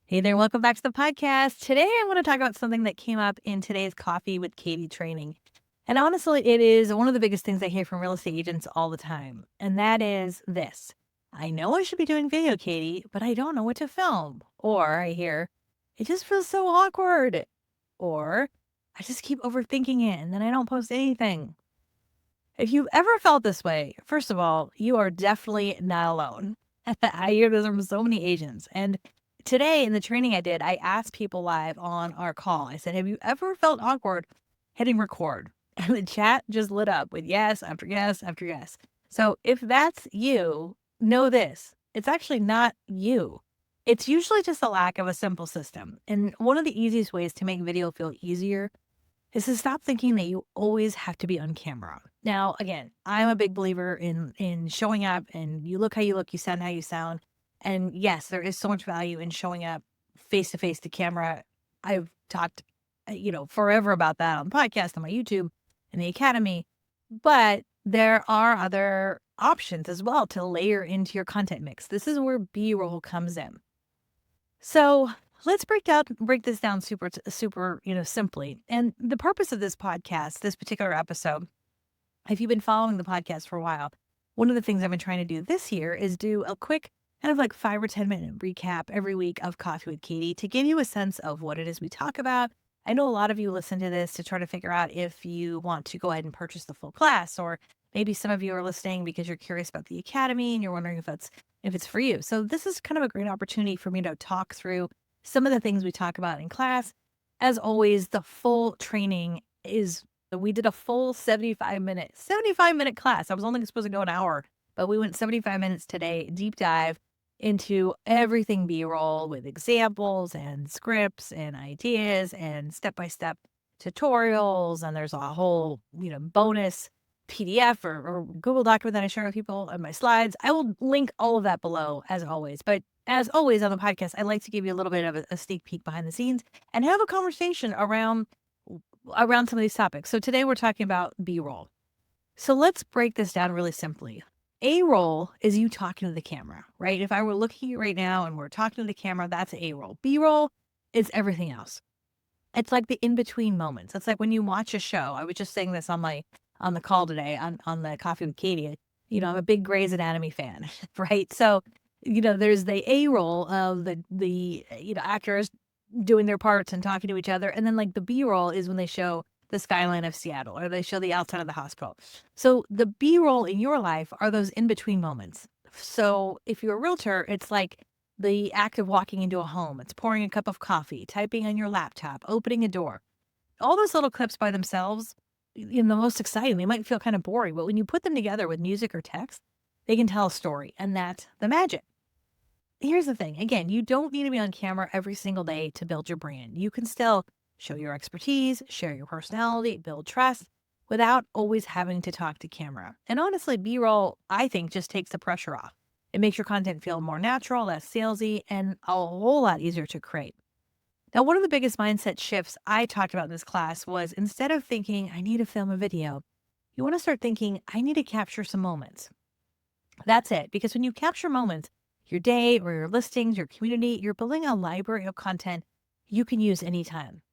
Hey there, welcome back to the podcast. Today I want to talk about something that came up in today's Coffee with Katie training. And honestly, it is one of the biggest things I hear from real estate agents all the time. And that is this. I know I should be doing video, Katie, but I don't know what to film. Or I hear, it just feels so awkward. Or I just keep overthinking it and then I don't post anything. If you've ever felt this way, first of all, you are definitely not alone. I hear this from so many agents. And today in the training I did, I asked people live on our call. I said, have you ever felt awkward hitting record? And the chat just lit up with yes after yes after yes. So if that's you, know this. It's actually not you. It's usually just a lack of a simple system. And one of the easiest ways to make video feel easier is to stop thinking that you always have to be on camera. Now, again, I'm a big believer in showing up, and you look how you look, you sound how you sound. And yes, there is so much value in showing up face to face to camera. I've talked, forever about that on the podcast, on my YouTube, in the academy. But there are other options as well to layer into your content mix. This is where B-roll comes in. So let's break this down super, simply. And the purpose of this podcast, this particular episode, if you've been following the podcast for a while, one of the things I've been trying to do this year is do a quick kind of like 5 or 10 minute recap every week of Coffee with Katie to give you a sense of what it is we talk about. I know a lot of you listen to this to try to figure out if you want to go ahead and purchase the full class, or maybe some of you are listening because you're curious about the academy and you're wondering if it's for you. So this is kind of a great opportunity for me to talk through some of the things we talk about in class. As always, the full training we did a full 75-minute class. I was only supposed to go an hour, but we went 75 minutes today, deep dive into everything B-roll with examples and scripts and ideas and step-by-step tutorials. And there's a whole, bonus PDF or Google document that I share with people on my slides. I will link all of that below as always. But as always on the podcast, I like to give you a little bit of a sneak peek behind the scenes and have a conversation around some of these topics. So today we're talking about B-roll. So let's break this down really simply. A-roll is you talking to the camera, right? If I were looking at you right now and we're talking to the camera, that's A-roll. B-roll is everything else. It's like the in-between moments. It's like when you watch a show. I was just saying this on the call today on the Coffee with Katie. I'm a big Grey's Anatomy fan, right? So, there's the A-roll of the actors doing their parts and talking to each other. And then like the B-roll is when they show the skyline of Seattle or they show the outside of the hospital. So the B-roll in your life are those in-between moments. So if you're a realtor, it's like the act of walking into a home. It's pouring a cup of coffee, typing on your laptop, opening a door. All those little clips by themselves, the most exciting, they might feel kind of boring, but when you put them together with music or text, they can tell a story, and that's the magic. Here's the thing. Again, you don't need to be on camera every single day to build your brand. You can still show your expertise, share your personality, build trust without always having to talk to camera. And honestly, B-roll, I think, just takes the pressure off. It makes your content feel more natural, less salesy, and a whole lot easier to create. Now, one of the biggest mindset shifts I talked about in this class was instead of thinking, I need to film a video, you want to start thinking, I need to capture some moments. That's it. Because when you capture moments, your day or your listings, your community, you're building a library of content you can use anytime.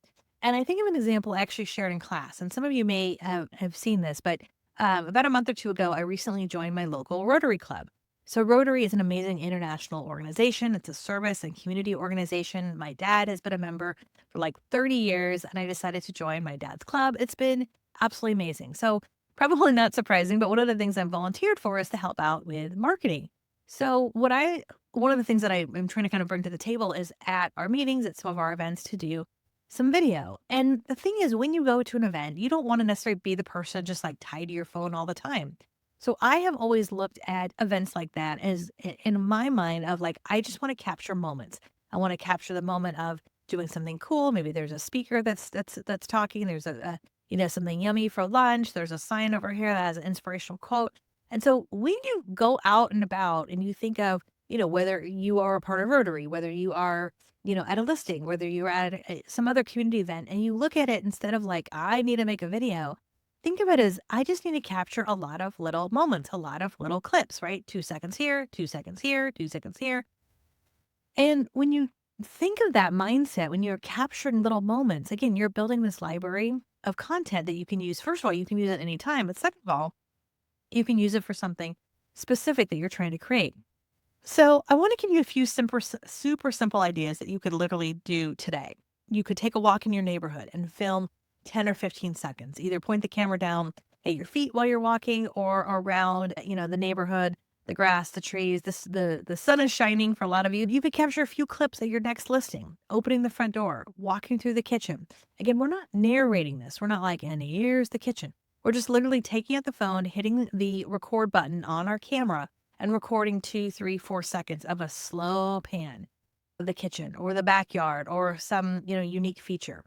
And I think of an example I actually shared in class, and some of you may have seen this, but about a month or two ago, I recently joined my local Rotary Club. So Rotary is an amazing international organization. It's a service and community organization. My dad has been a member for like 30 years, and I decided to join my dad's club. It's been absolutely amazing. So probably not surprising, but one of the things I'm volunteered for is to help out with marketing. So one of the things that I'm trying to kind of bring to the table is at our meetings, at some of our events, to do some video. And the thing is, when you go to an event, you don't want to necessarily be the person just like tied to your phone all the time. So I have always looked at events like that as in my mind of like, I just want to capture moments. I want to capture the moment of doing something cool. Maybe there's a speaker that's talking. There's something yummy for lunch. There's a sign over here that has an inspirational quote. And so when you go out and about and you think of, whether you are a part of Rotary, whether you are, at a listing, whether you're at some other community event, and you look at it instead of like, I need to make a video, think of it as I just need to capture a lot of little moments, a lot of little clips, right? 2 seconds here, 2 seconds here, 2 seconds here. And when you Think of that mindset when you're capturing little moments. Again, you're building this library of content that you can use. First of all, you can use it anytime, but second of all, you can use it for something specific that you're trying to create. So I want to give you a few super simple ideas that you could literally do today. You could take a walk in your neighborhood and film 10 or 15 seconds. Either point the camera down at your feet while you're walking or around, the neighborhood, the grass, the trees. The sun is shining for a lot of you. You could capture a few clips at your next listing, opening the front door, walking through the kitchen. Again, we're not narrating this. We're not like, and here's the kitchen. We're just literally taking out the phone, hitting the record button on our camera and recording 2, 3, 4 seconds of a slow pan of the kitchen or the backyard or some, unique feature.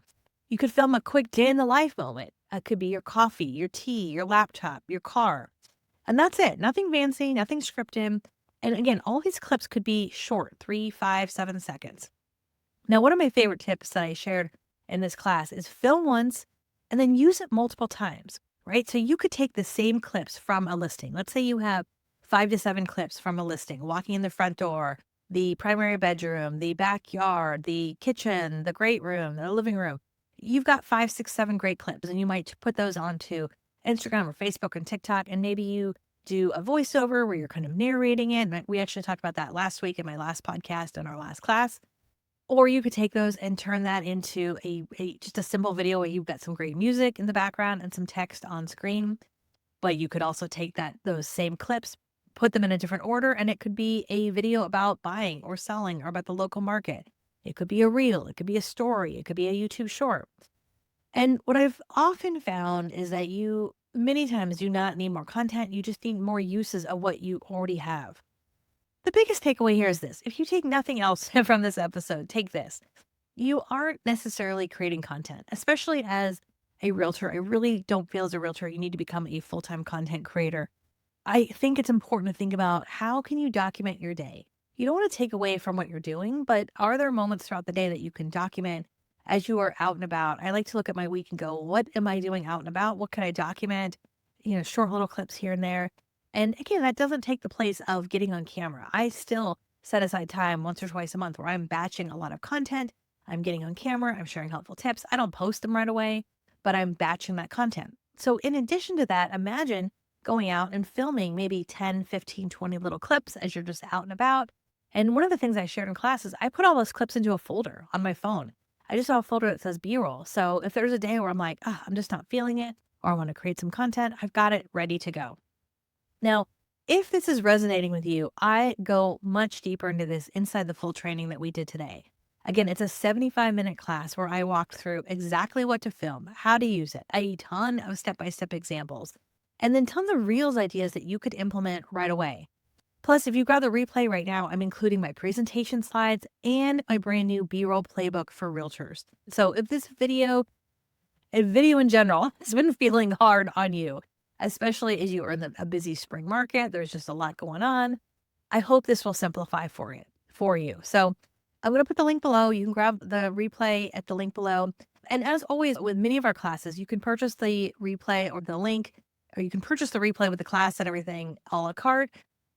You could film a quick day in the life moment. It could be your coffee, your tea, your laptop, your car. And that's it. Nothing fancy, nothing scripted. And again, all these clips could be short, 3, 5, 7 seconds. Now, one of my favorite tips that I shared in this class is film once and then use it multiple times, right? So you could take the same clips from a listing. Let's say you have 5 to 7 clips from a listing, walking in the front door, the primary bedroom, the backyard, the kitchen, the great room, the living room. You've got 5, 6, 7 great clips, and you might put those onto Instagram or Facebook and TikTok, and maybe you do a voiceover where you're kind of narrating it. And we actually talked about that last week in my last podcast and our last class. Or you could take those and turn that into just a simple video where you've got some great music in the background and some text on screen. But you could also take those same clips, put them in a different order, and it could be a video about buying or selling or about the local market. It could be a reel, it could be a story, it could be a YouTube short. And what I've often found is that you many times do not need more content, you just need more uses of what you already have. The biggest takeaway here is this. If you take nothing else from this episode, take this. You aren't necessarily creating content, especially as a realtor. I really don't feel as a realtor, you need to become a full-time content creator. I think it's important to think about how can you document your day? You don't want to take away from what you're doing, but are there moments throughout the day that you can document as you are out and about? I like to look at my week and go, what am I doing out and about? What can I document? Short little clips here and there. And again, that doesn't take the place of getting on camera. I still set aside time once or twice a month where I'm batching a lot of content. I'm getting on camera. I'm sharing helpful tips. I don't post them right away, but I'm batching that content. So in addition to that, imagine going out and filming maybe 10, 15, 20 little clips as you're just out and about. And one of the things I shared in class is I put all those clips into a folder on my phone. I just have a folder that says B-roll. So if there's a day where I'm like, I'm just not feeling it, or I want to create some content, I've got it ready to go. Now, if this is resonating with you, I go much deeper into this inside the full training that we did today. Again, it's a 75-minute class where I walked through exactly what to film, how to use it, a ton of step-by-step examples, and then tons of reels ideas that you could implement right away. Plus, if you grab the replay right now, I'm including my presentation slides and my brand new B-roll playbook for realtors. So if this video and video in general has been feeling hard on you, especially as you are in a busy spring market, there's just a lot going on. I hope this will simplify for you. So I'm going to put the link below. You can grab the replay at the link below. And as always, with many of our classes, you can purchase the replay or the link, or you can purchase the replay with the class and everything a la carte.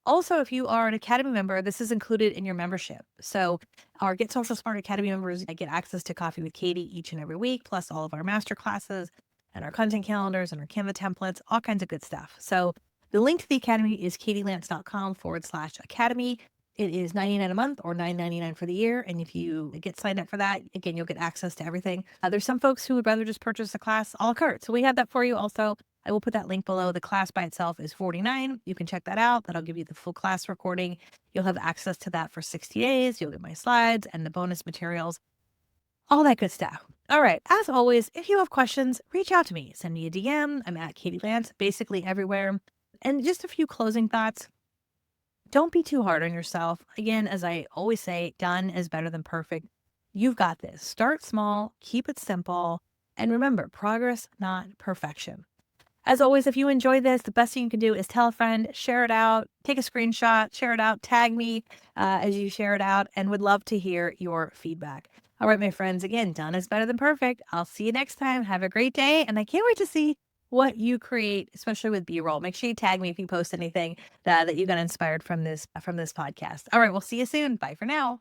Also, if you are an Academy member, this is included in your membership. So our Get Social Smart Academy members get access to Coffee with Katie each and every week, plus all of our master classes and our content calendars and our Canva templates, all kinds of good stuff. So the link to the Academy is katielance.com/academy. It is $99 a month or $9.99 for the year. And if you get signed up for that, again, you'll get access to everything. There's some folks who would rather just purchase a class a la carte. So we have that for you also. I will put that link below. The class by itself is $49. You can check that out. That'll give you the full class recording. You'll have access to that for 60 days. You'll get my slides and the bonus materials, all that good stuff. All right. As always, if you have questions, reach out to me. Send me a DM. I'm at Katie Lance, basically everywhere. And just a few closing thoughts. Don't be too hard on yourself. Again, as I always say, done is better than perfect. You've got this. Start small, keep it simple, and remember, progress, not perfection. As always, if you enjoy this, the best thing you can do is tell a friend, share it out, take a screenshot, share it out, tag me as you share it out, and would love to hear your feedback. All right, my friends, again, done is better than perfect. I'll see you next time. Have a great day, and I can't wait to see what you create, especially with B-roll. Make sure you tag me if you post anything that you got inspired from this podcast. All right, we'll see you soon. Bye for now.